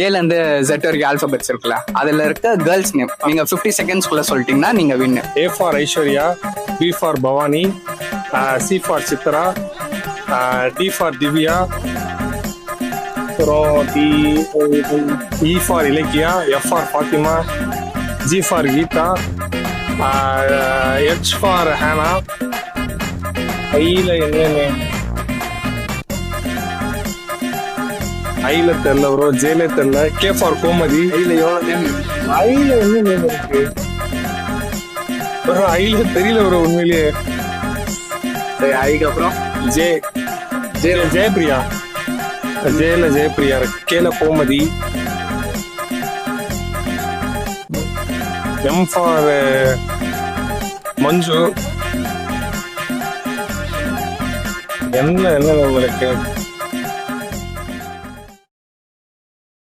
ஏல இருந்து ஜெட் வரைக்கும் ஆல்பபெட்ஸ் இருக்குல்ல, அதுல இருக்க கேர்ள்ஸ் நேம் நீங்க 50 செகண்ட்ஸ்குள்ள சொல்லிட்டீங்கன்னா நீங்க வின்னு. A for Aishwarya, B for Bhavani, C for Chitra, D for Divya, அப்புறம் E for Ilakkiya, F for Fathima, G for Geetha, H for ஹேனா, ஐல என்ன ஐல தெரியல ப்ரோ, ஜேல தெரியல, K for கோமதி. ஐல எவ்வளவு நேம்? ஐல என்ன நேம் இருக்கு ப்ரோ? ஐல தெரியல ப்ரோ உண்மையிலேயே. ஐக்கு அப்புறம் ஜெயபிரியா, ஜேல ஜெயபிரியா இருக்கு, கேல கோமதி, M for மஞ்சு. என்ன உங்களுக்கு